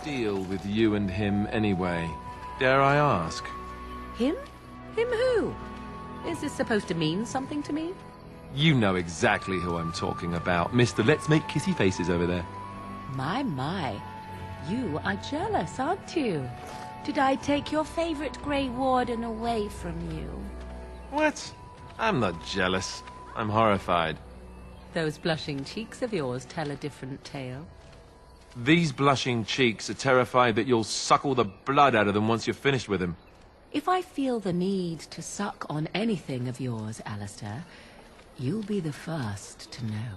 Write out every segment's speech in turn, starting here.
deal with you and him anyway? Dare I ask? Him? Him who? Is this supposed to mean something to me? You know exactly who I'm talking about, Mr. Let's Make Kissy Faces over there. My. You are jealous, aren't you? Did I take your favorite Grey Warden away from you? What? I'm not jealous. I'm horrified. Those blushing cheeks of yours tell a different tale. These blushing cheeks are terrified that you'll suck all the blood out of them once you're finished with him. If I feel the need to suck on anything of yours, Alistair, you'll be the first to know.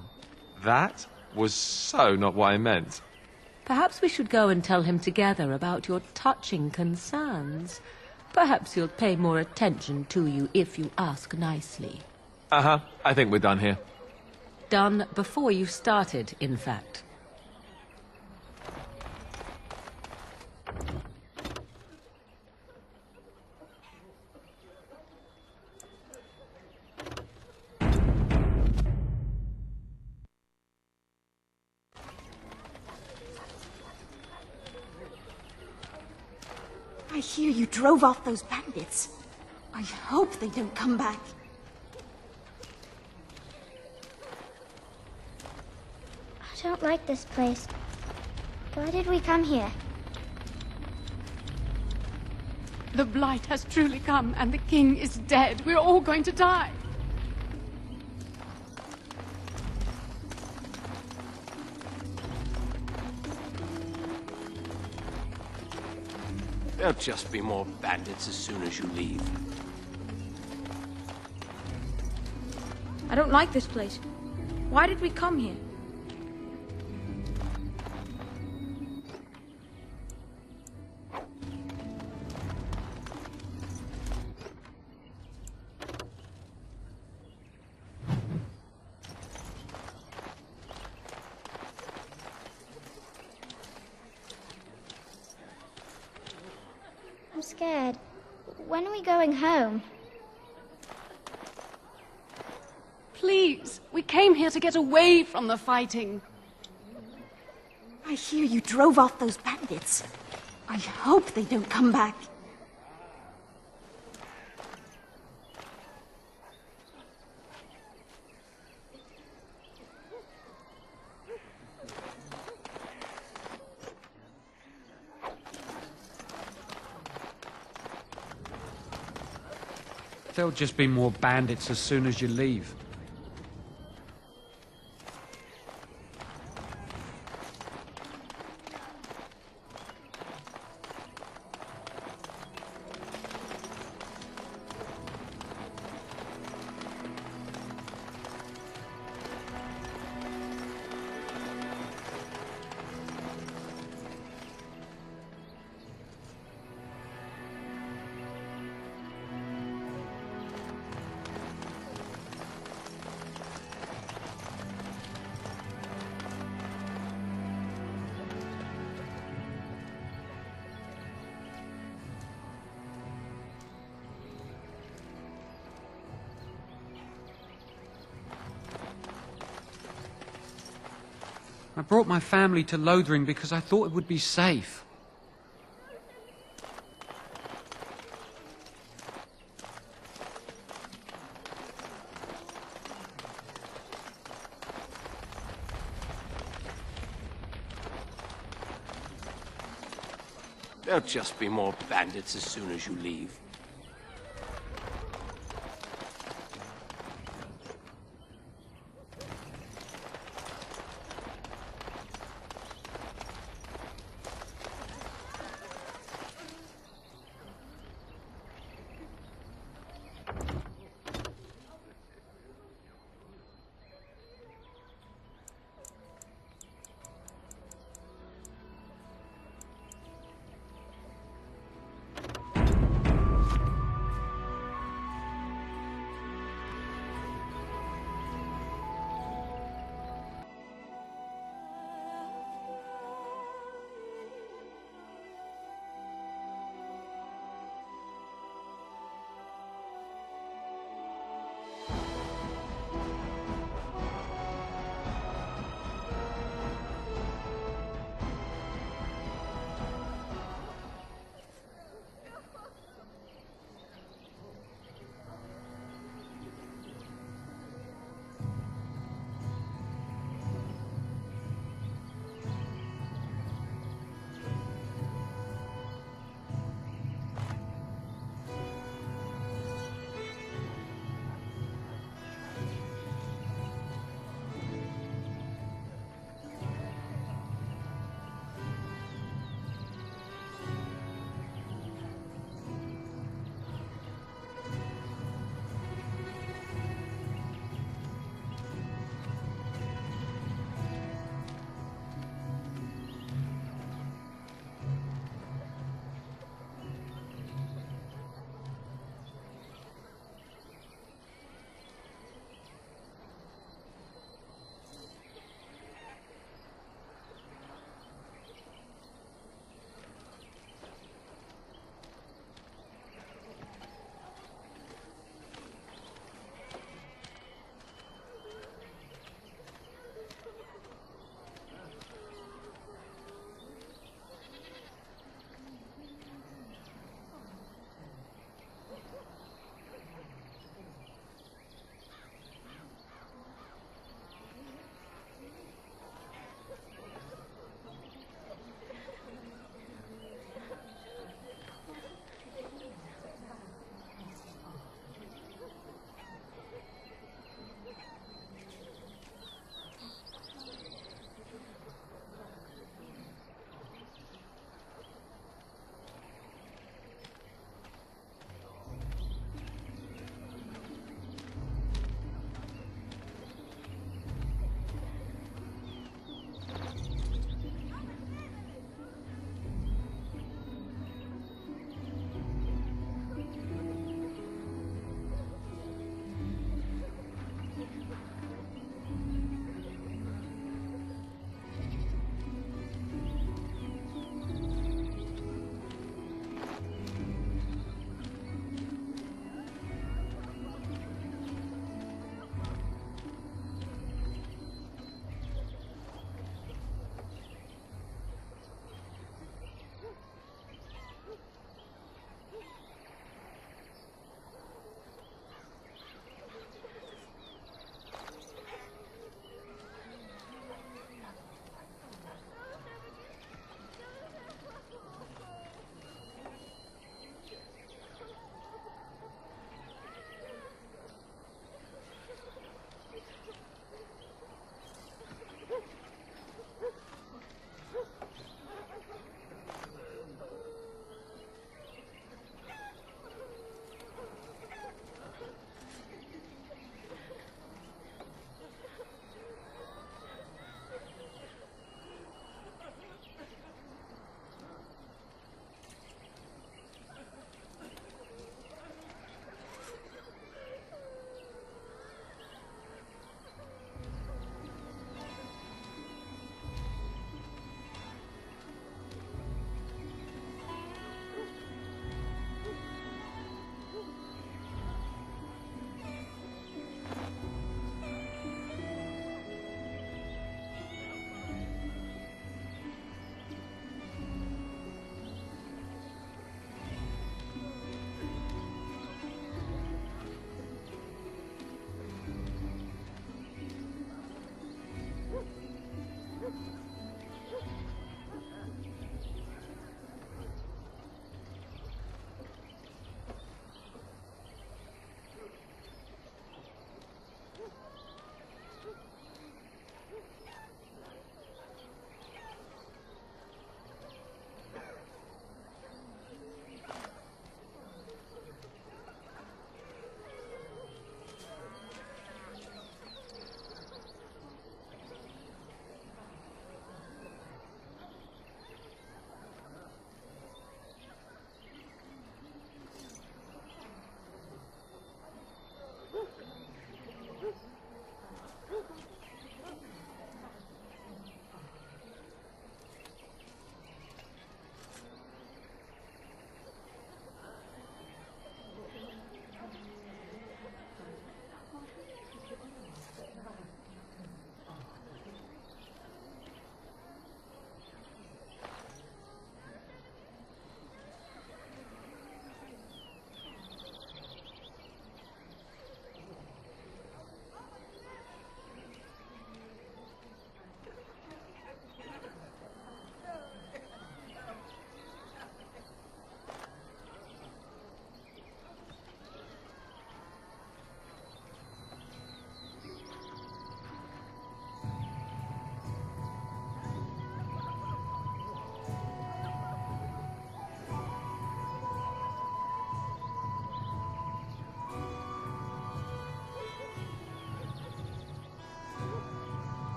That was so not what I meant. Perhaps we should go and tell him together about your touching concerns. Perhaps he'll pay more attention to you if you ask nicely. Uh-huh. I think we're done here. Done before you started, in fact. I hear you drove off those bandits. I hope they don't come back. I don't like this place. Why did we come here? The Blight has truly come, and the King is dead. We're all going to die. There'll just be more bandits as soon as you leave. I don't like this place. Why did we come here? I'm scared. When are we going home? Please, we came here to get away from the fighting. I hear you drove off those bandits. I hope they don't come back. There'll just be more bandits as soon as you leave. I brought my family to Lothering because I thought it would be safe. There'll just be more bandits as soon as you leave.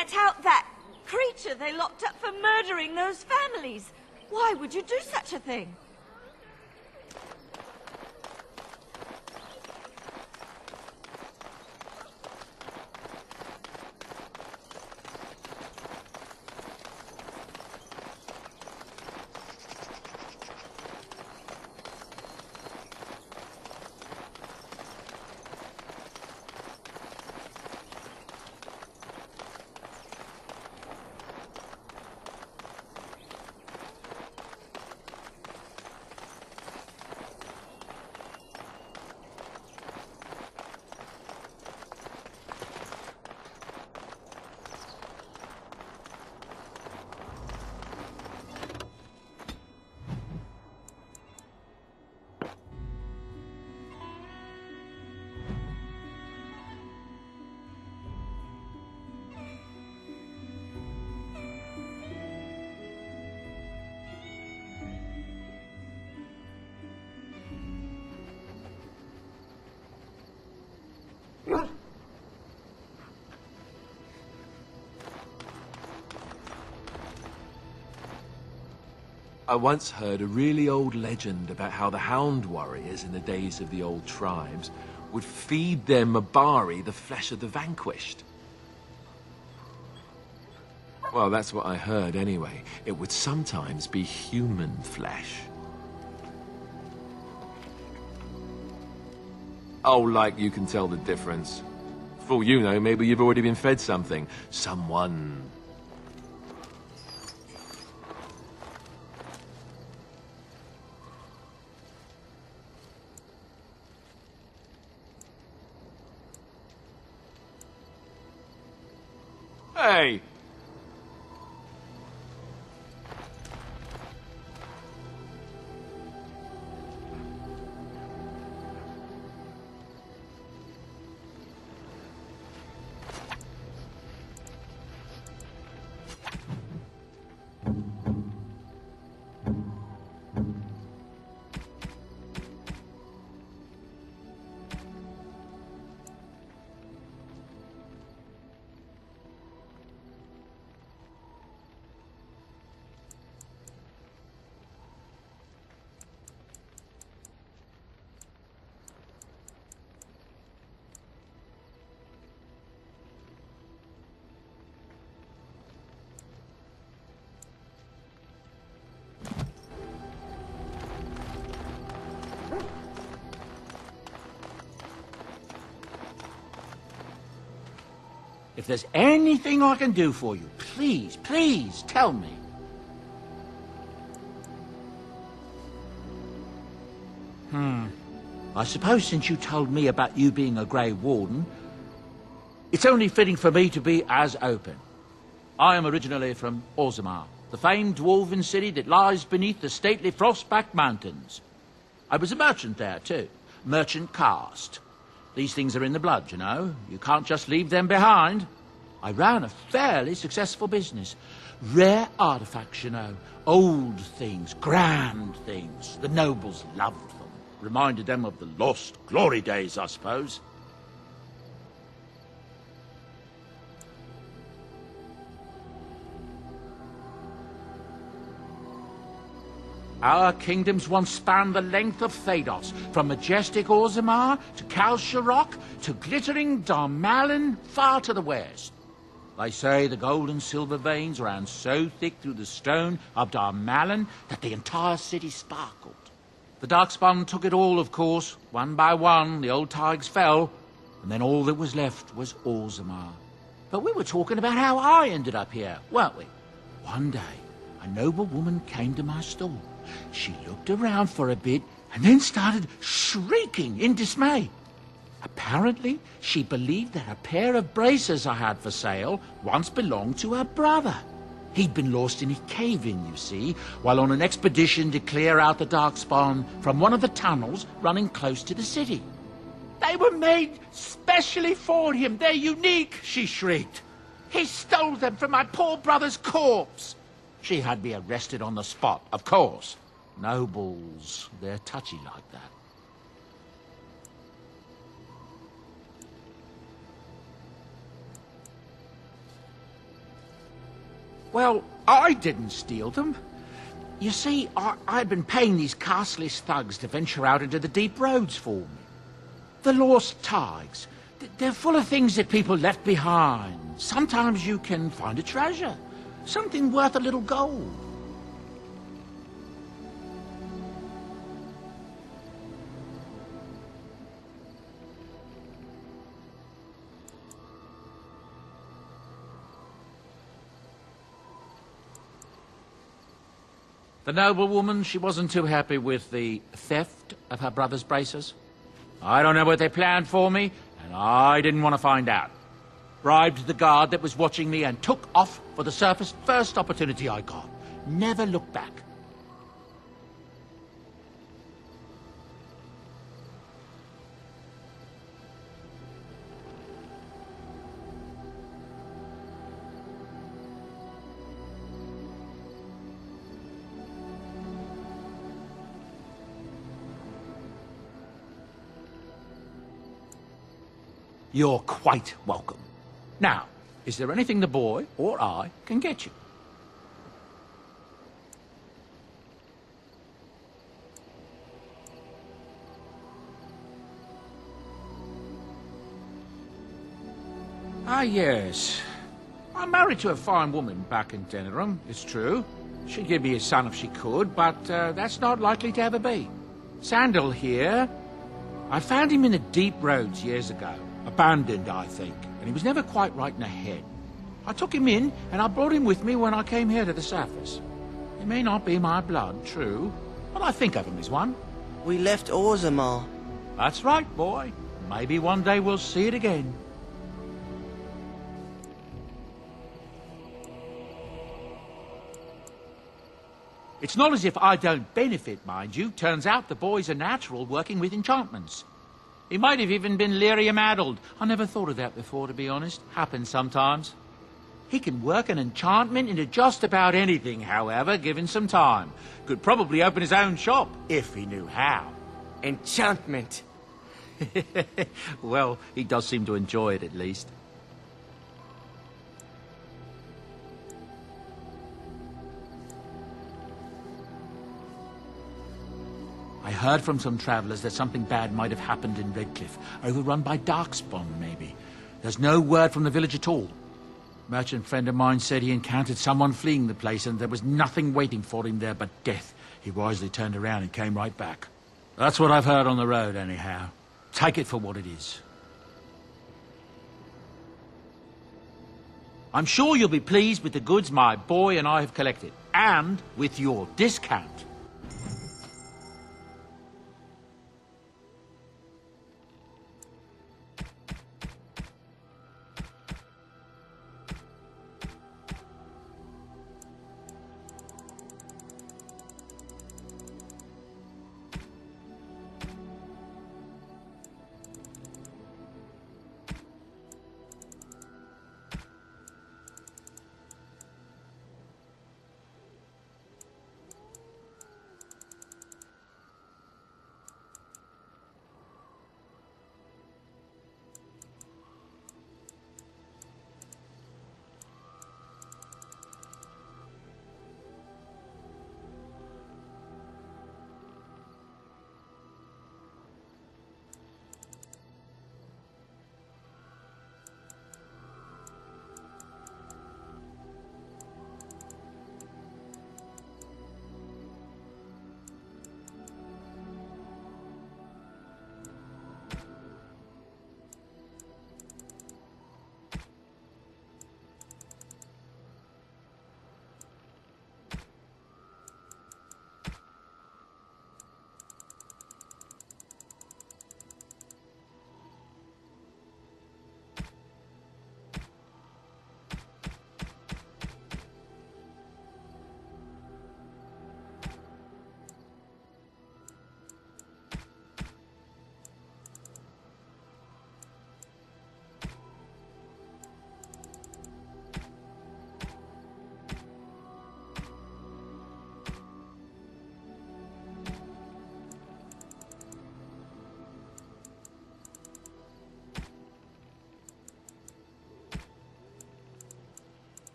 let out that creature they locked up for murdering those families. Why would you do such a thing? I once heard a really old legend about how the Hound warriors in the days of the old tribes would feed their Mabari the flesh of the vanquished. Well, that's what I heard anyway. It would sometimes be human flesh. Oh, like you can tell the difference. For all you know, maybe you've already been fed something. Someone. Hey! If there's anything I can do for you, please, please tell me. I suppose since you told me about you being a Grey Warden, it's only fitting for me to be as open. I am originally from Orzammar, the famed dwarven city that lies beneath the stately Frostback Mountains. I was a merchant there, too. Merchant caste. These things are in the blood, you know. You can't just leave them behind. I ran a fairly successful business. Rare artifacts, you know. Old things, grand things. The nobles loved them. Reminded them of the lost glory days, I suppose. Our kingdoms once spanned the length of Thados, from majestic Orzammar to Kal Sharok to glittering Darmalin far to the west. They say the gold and silver veins ran so thick through the stone of Darmalin that the entire city sparkled. The Darkspawn took it all, of course. One by one, the old Tigers fell, and then all that was left was Orzammar. But we were talking about how I ended up here, weren't we? One day, a noble woman came to my stall. She looked around for a bit and then started shrieking in dismay. Apparently, she believed that a pair of braces I had for sale once belonged to her brother. He'd been lost in a cave-in, you see, while on an expedition to clear out the Darkspawn from one of the tunnels running close to the city. They were made specially for him. They're unique, she shrieked. He stole them from my poor brother's corpse. She had me arrested on the spot, of course. Nobles, they're touchy like that. Well, I didn't steal them. You see, I'd been paying these castless thugs to venture out into the deep roads for me. The lost tigers. They're full of things that people left behind. Sometimes you can find a treasure. Something worth a little gold. The noblewoman, she wasn't too happy with the theft of her brother's braces. I don't know what they planned for me, and I didn't want to find out. Bribed the guard that was watching me and took off for the surface first opportunity I got. Never looked back. You're quite welcome. Now, is there anything the boy or I can get you? Ah, yes. I'm married to a fine woman back in Denerim, it's true. She'd give me a son if she could, but that's not likely to ever be. Sandal here. I found him in the deep roads years ago. Abandoned, I think, and he was never quite right in the head. I took him in, and I brought him with me when I came here to the surface. He may not be my blood, true, but I think of him as one. We left Orzammar. That's right, boy. Maybe one day we'll see it again. It's not as if I don't benefit, mind you. Turns out the boy's a natural working with enchantments. He might have even been lyrium-addled. I never thought of that before, to be honest. Happens sometimes. He can work an enchantment into just about anything, however, given some time. Could probably open his own shop, if he knew how. Enchantment. Well, he does seem to enjoy it, at least. I heard from some travellers that something bad might have happened in Redcliffe, overrun by Darkspawn, maybe. There's no word from the village at all. A merchant friend of mine said he encountered someone fleeing the place and there was nothing waiting for him there but death. He wisely turned around and came right back. That's what I've heard on the road, anyhow. Take it for what it is. I'm sure you'll be pleased with the goods my boy and I have collected, and with your discount.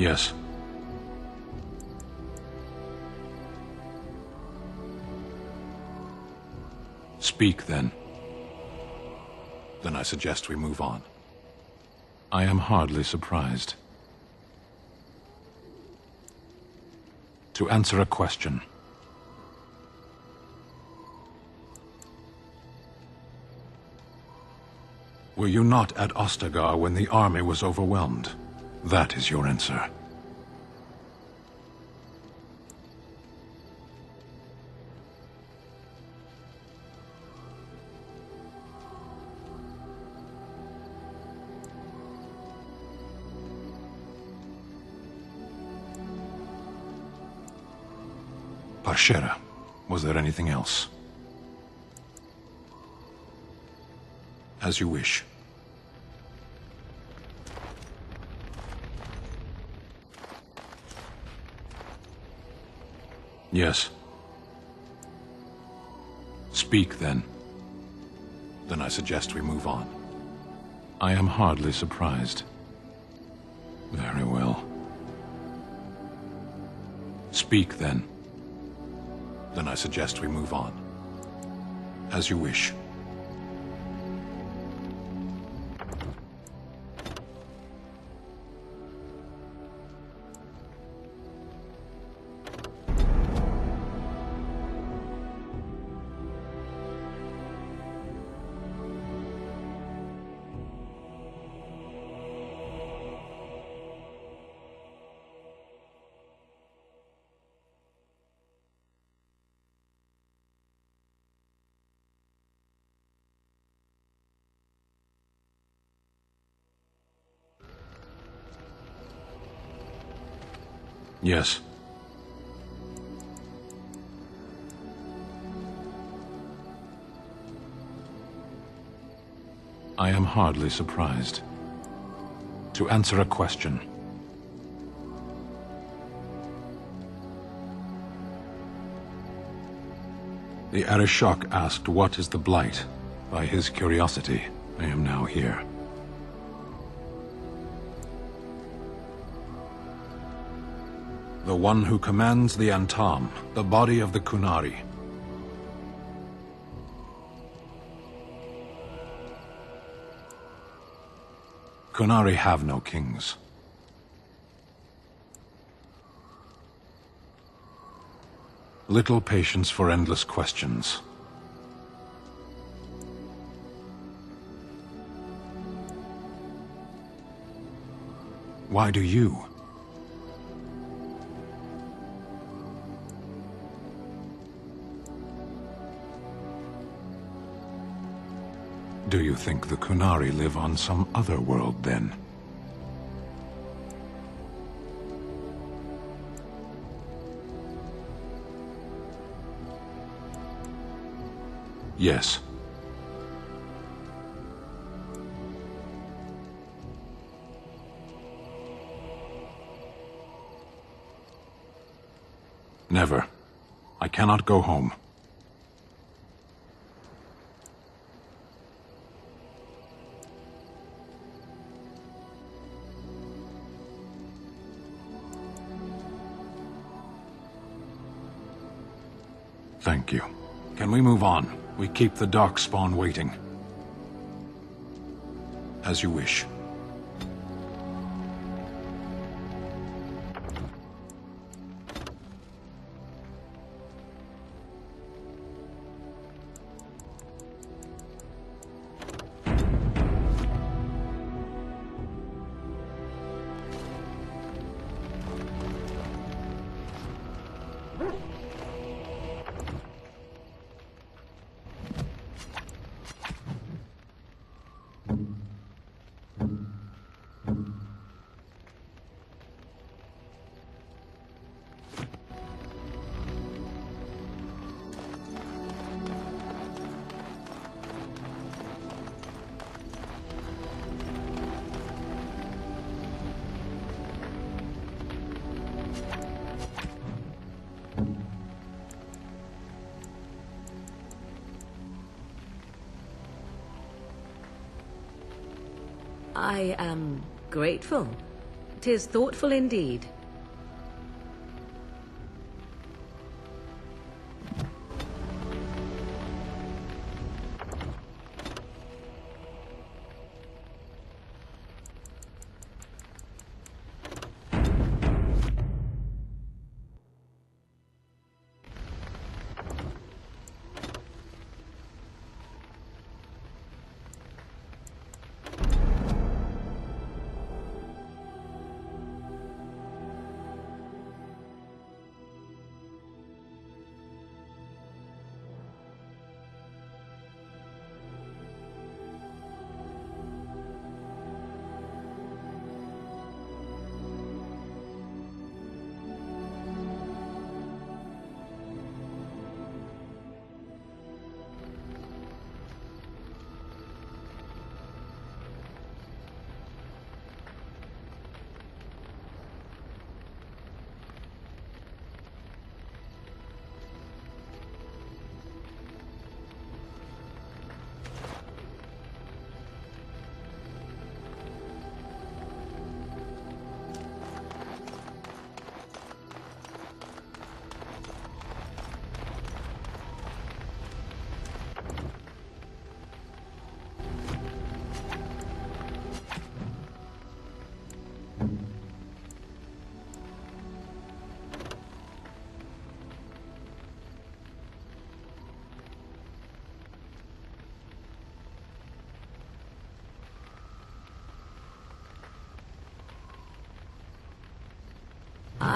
Yes. Speak, then. Then I suggest we move on. I am hardly surprised. To answer a question. Were you not at Ostagar when the army was overwhelmed? That is your answer. Parshera, was there anything else? As you wish. Yes. Speak, then. Then I suggest we move on. I am hardly surprised. Very well. Speak, then. Then I suggest we move on. As you wish. Yes. I am hardly surprised. To answer a question. The Arishok asked what is the Blight. By his curiosity, I am now here. The one who commands the Antam, the body of the Kunari. Kunari have no kings. Little patience for endless questions. Why do you? Do you think the Kunari live on some other world, then? Yes. Never. I cannot go home. Thank you. Can we move on? We keep the Darkspawn waiting. As you wish. I am grateful. 'Tis thoughtful indeed.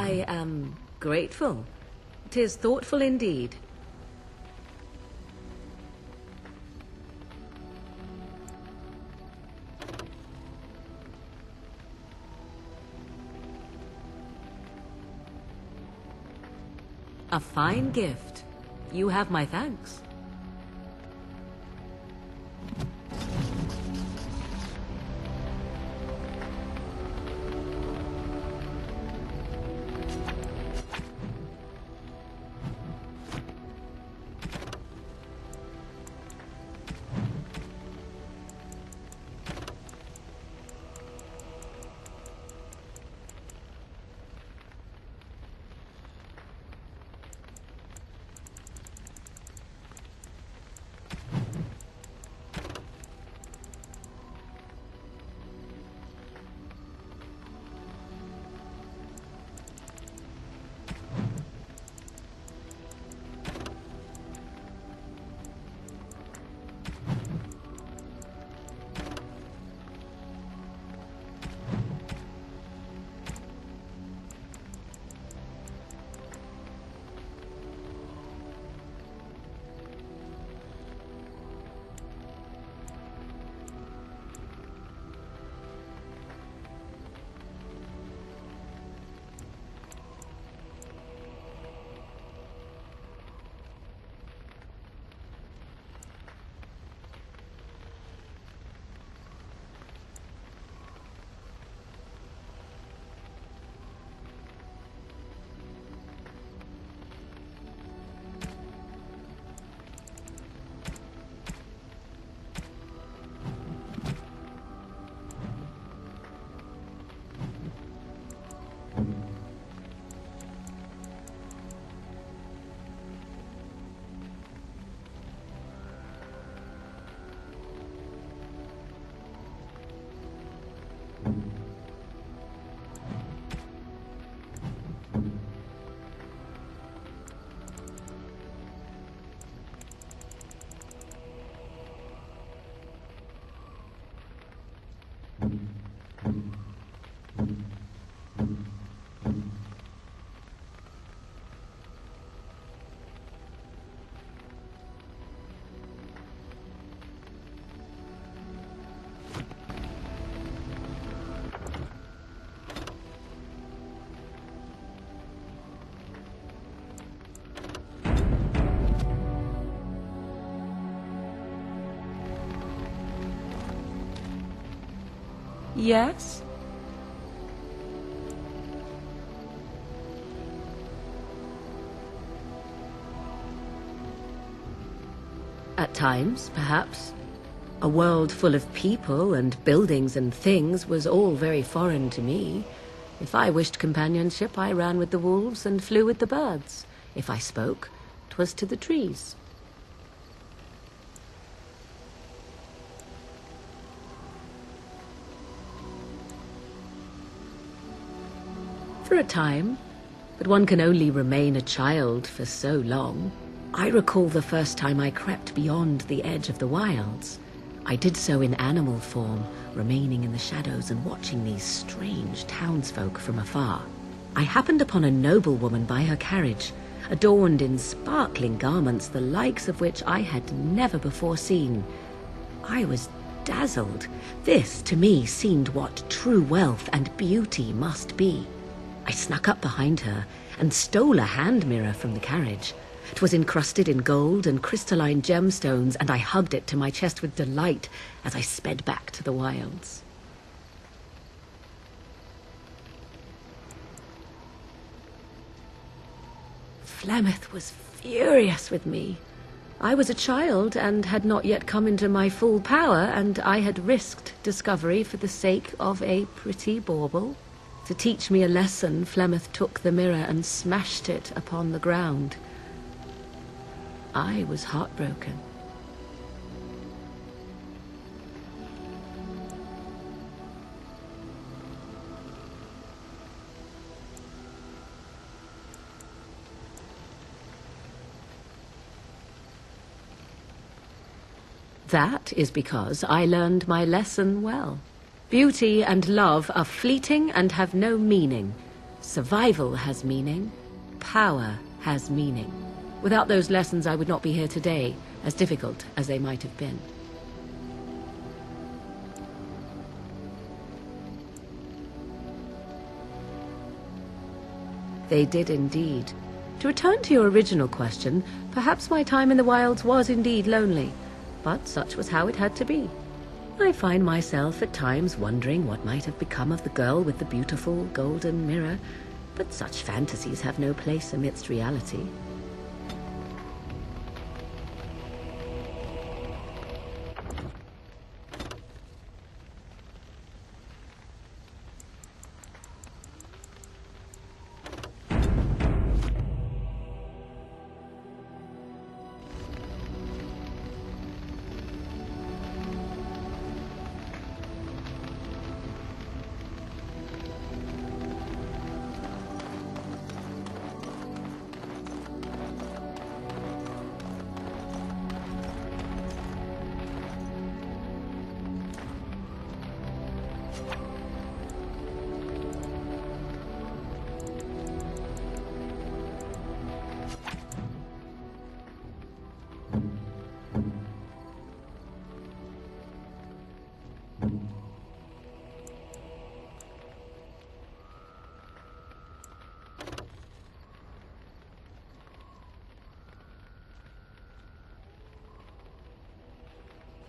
I am grateful. 'Tis thoughtful indeed. A fine gift. You have my thanks. Yes? At times, perhaps. A world full of people and buildings and things was all very foreign to me. If I wished companionship, I ran with the wolves and flew with the birds. If I spoke, 'twas to the trees. For a time, but one can only remain a child for so long. I recall the first time I crept beyond the edge of the wilds. I did so in animal form, remaining in the shadows and watching these strange townsfolk from afar. I happened upon a noblewoman by her carriage, adorned in sparkling garments, the likes of which I had never before seen. I was dazzled. This, to me, seemed what true wealth and beauty must be. I snuck up behind her and stole a hand mirror from the carriage. It was encrusted in gold and crystalline gemstones, and I hugged it to my chest with delight as I sped back to the wilds. Flemeth was furious with me. I was a child and had not yet come into my full power, and I had risked discovery for the sake of a pretty bauble. To teach me a lesson, Flemeth took the mirror and smashed it upon the ground. I was heartbroken. That is because I learned my lesson well. Beauty and love are fleeting and have no meaning. Survival has meaning. Power has meaning. Without those lessons, I would not be here today, as difficult as they might have been. They did indeed. To return to your original question, perhaps my time in the wilds was indeed lonely, but such was how it had to be. I find myself at times wondering what might have become of the girl with the beautiful golden mirror, but such fantasies have no place amidst reality.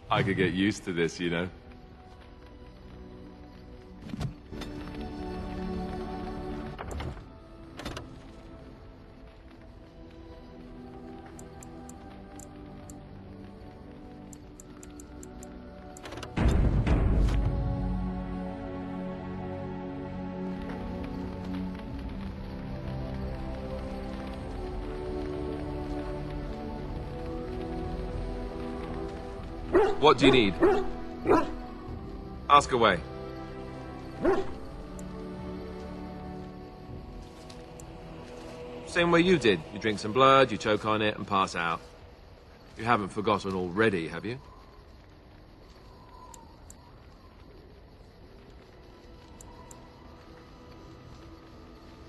I could get used to this, you know. What do you need? Ask away. Same way you did. You drink some blood, you choke on it, and pass out. You haven't forgotten already, have you?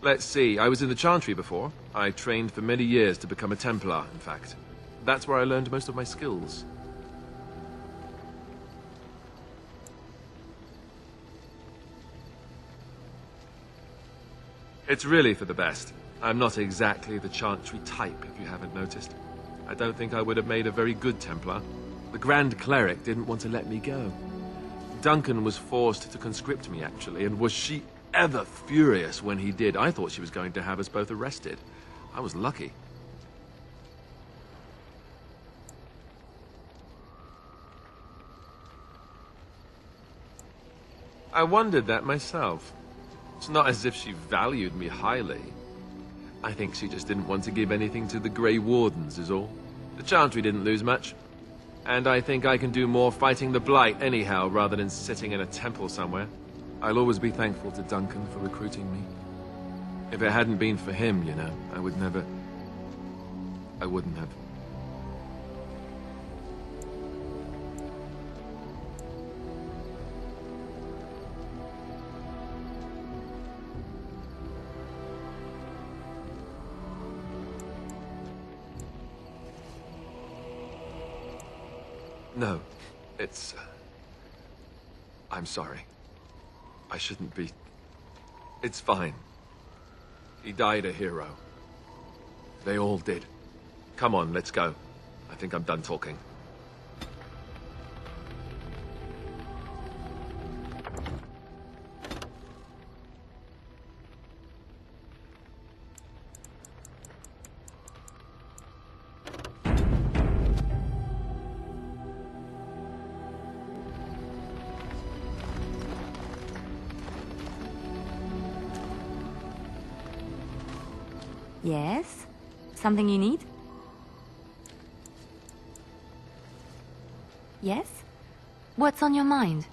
Let's see. I was in the Chantry before. I trained for many years to become a Templar, in fact. That's where I learned most of my skills. It's really for the best. I'm not exactly the Chantry type, if you haven't noticed. I don't think I would have made a very good Templar. The Grand Cleric didn't want to let me go. Duncan was forced to conscript me, actually, and was she ever furious when he did. I thought she was going to have us both arrested. I was lucky. I wondered that myself. It's not as if she valued me highly. I think she just didn't want to give anything to the Grey Wardens, is all. The Chantry didn't lose much. And I think I can do more fighting the Blight anyhow, rather than sitting in a temple somewhere. I'll always be thankful to Duncan for recruiting me. If it hadn't been for him, you know, I wouldn't have. No, it's... I'm sorry. I shouldn't be... It's fine. He died a hero. They all did. Come on, let's go. I think I'm done talking. Yes? Something you need? Yes? What's on your mind?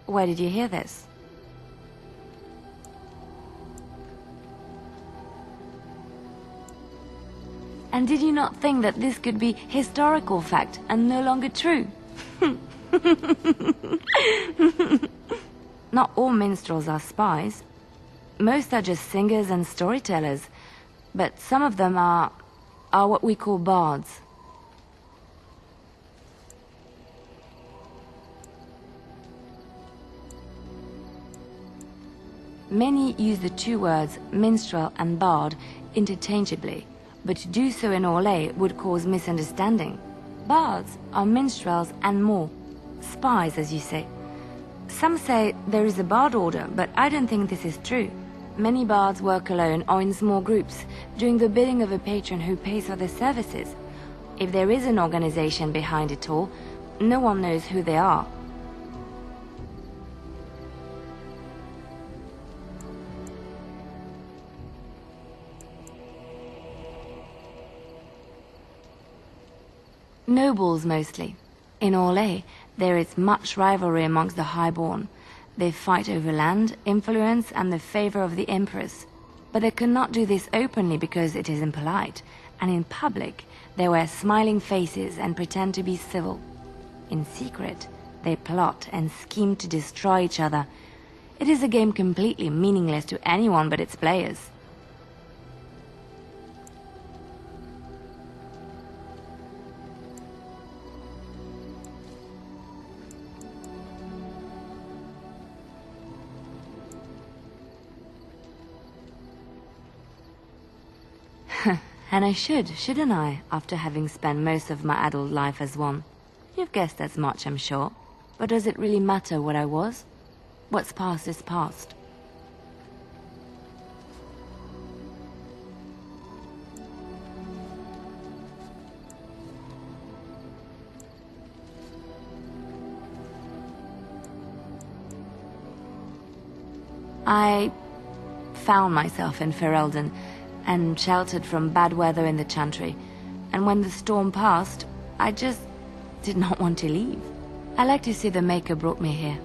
Where did you hear this? And did you not think that this could be historical fact and no longer true? Not all minstrels are spies. Most are just singers and storytellers, but some of them are what we call bards. Many use the two words minstrel and bard interchangeably, but to do so in Orlais would cause misunderstanding. Bards are minstrels and more. Spies, as you say. Some say there is a bard order, but I don't think this is true. Many bards work alone or in small groups, doing the bidding of a patron who pays for their services. If there is an organization behind it all, no one knows who they are. Nobles, mostly. In Orlais, there is much rivalry amongst the highborn. They fight over land, influence, and the favor of the Empress. But they cannot do this openly because it is impolite, and in public, they wear smiling faces and pretend to be civil. In secret, they plot and scheme to destroy each other. It is a game completely meaningless to anyone but its players. And I shouldn't I, after having spent most of my adult life as one? You've guessed as much, I'm sure. But does it really matter what I was? What's past is past. I found myself in Ferelden, and sheltered from bad weather in the Chantry. And when the storm passed, I just did not want to leave. I like to see the Maker brought me here.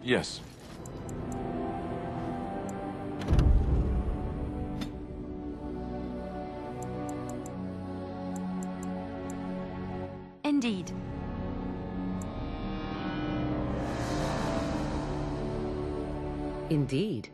Yes. Indeed. Indeed.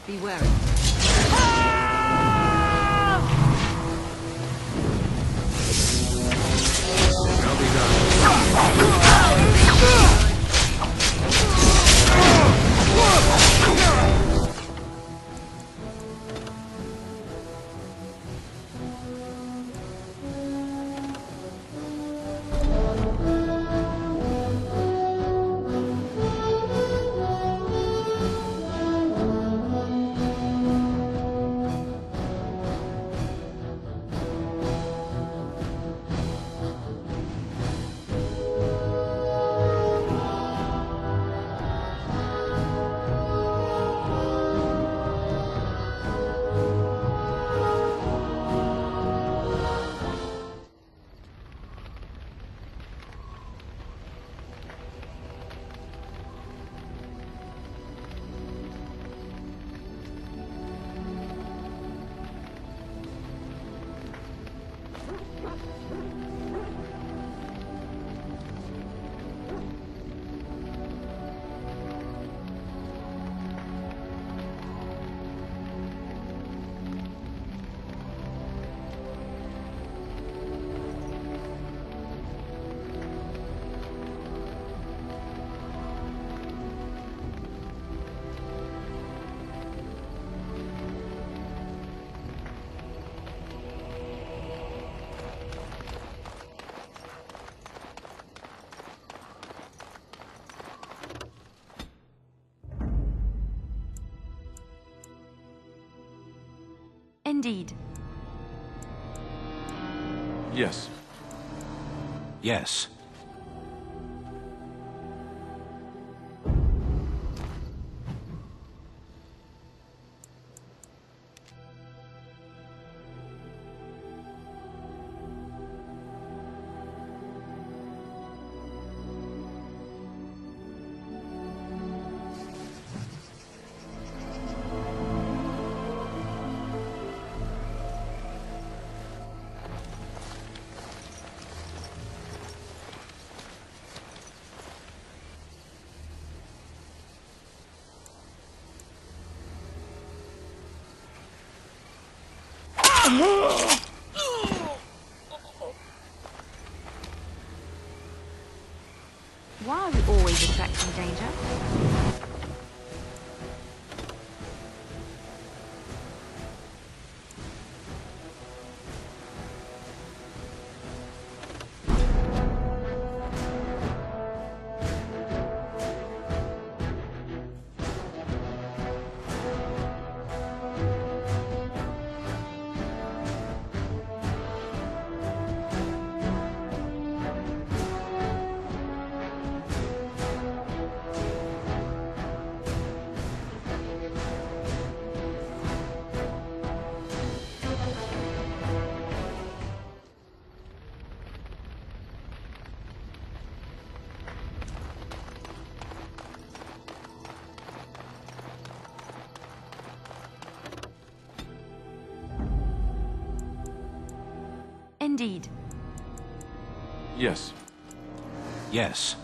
Be wary. I'll be done. Indeed. Yes. Yes. Why are we always attracting danger? Indeed. Yes. Yes.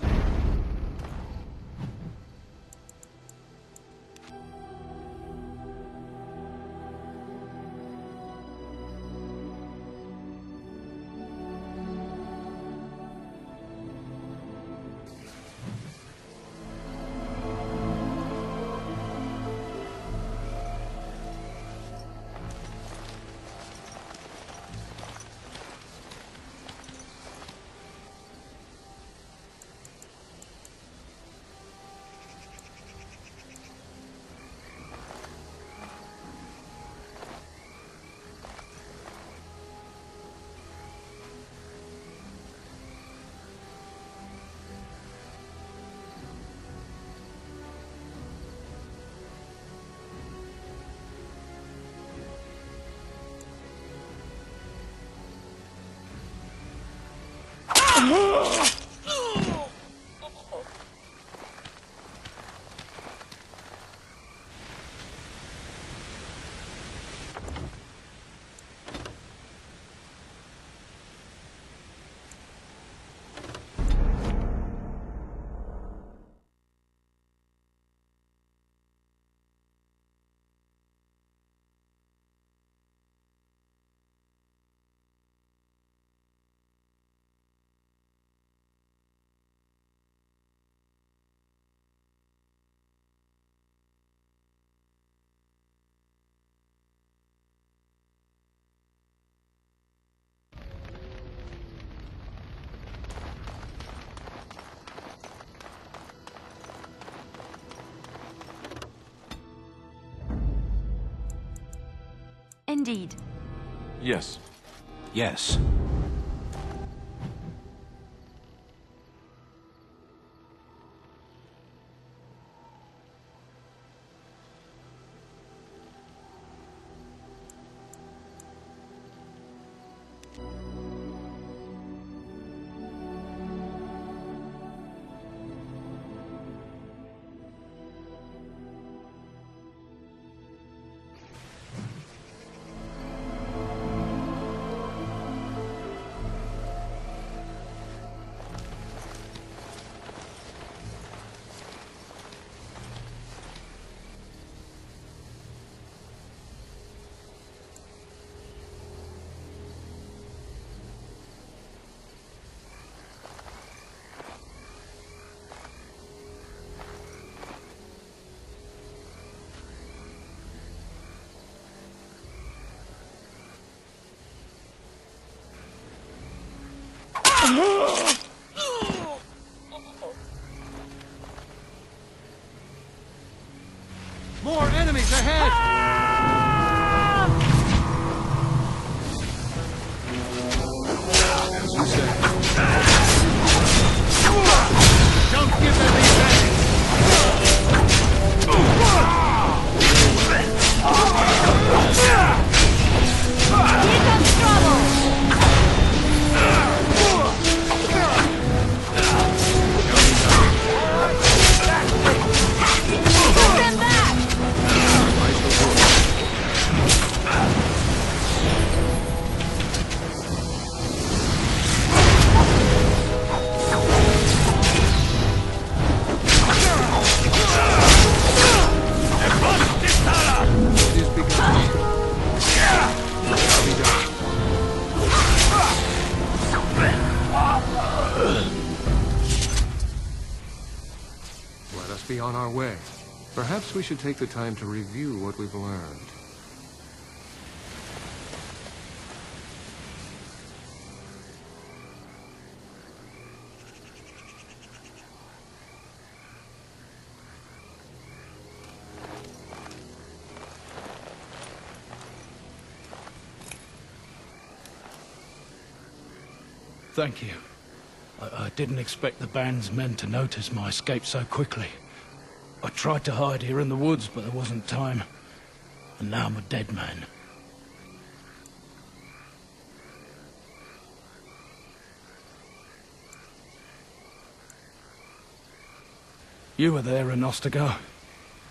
Indeed. Yes. Yes. More enemies ahead! As you say. Don't give them the advantage! Here comes trouble! Put them back! Let us be on our way. Perhaps we should take the time to review what we've learned. Thank you. I didn't expect the Bann's men to notice my escape so quickly. I tried to hide here in the woods, but there wasn't time. And now I'm a dead man. You were there in Ostagar.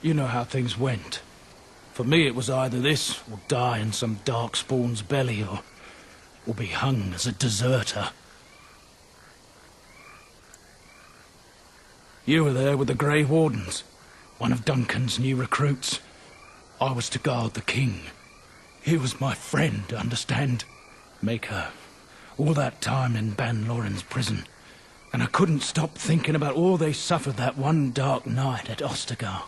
You know how things went. For me, it was either this, or die in some Darkspawn's belly, or or be hung as a deserter. You were there with the Grey Wardens, one of Duncan's new recruits. I was to guard the king. He was my friend, understand? Maker, all that time in Bann Loren's prison, and I couldn't stop thinking about all they suffered that one dark night at Ostagar.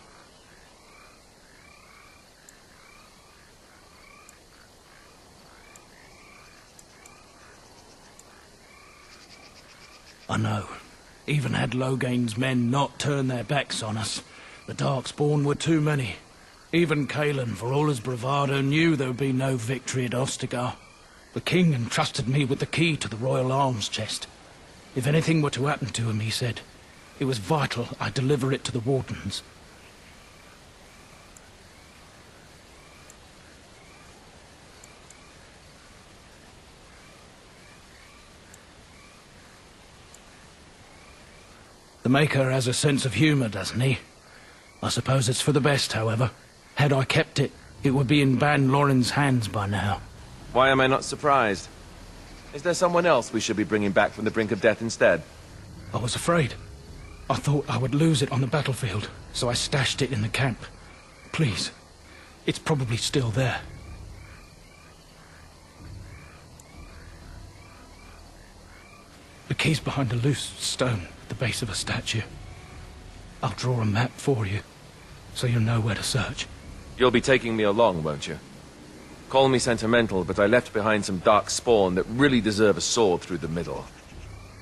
I know. Even had Logain's men not turned their backs on us, the Darkspawn were too many. Even Cailin, for all his bravado, knew there would be no victory at Ostagar. The king entrusted me with the key to the royal arms chest. If anything were to happen to him, he said, it was vital I deliver it to the Wardens. The Maker has a sense of humour, doesn't he? I suppose it's for the best, however. Had I kept it, it would be in Bann Loren's hands by now. Why am I not surprised? Is there someone else we should be bringing back from the brink of death instead? I was afraid. I thought I would lose it on the battlefield, so I stashed it in the camp. Please, it's probably still there. The key's behind a loose stone at the base of a statue. I'll draw a map for you, so you'll know where to search. You'll be taking me along, won't you? Call me sentimental, but I left behind some Darkspawn that really deserve a sword through the middle.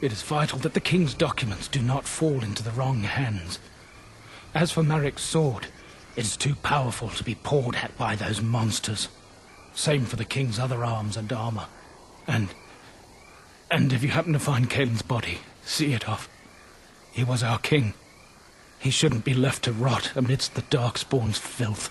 It is vital that the king's documents do not fall into the wrong hands. As for Marik's sword, it is too powerful to be pawed at by those monsters. Same for the king's other arms and armor. And if you happen to find Cailin's body, see it off. He was our king. He shouldn't be left to rot amidst the Darkspawn's filth.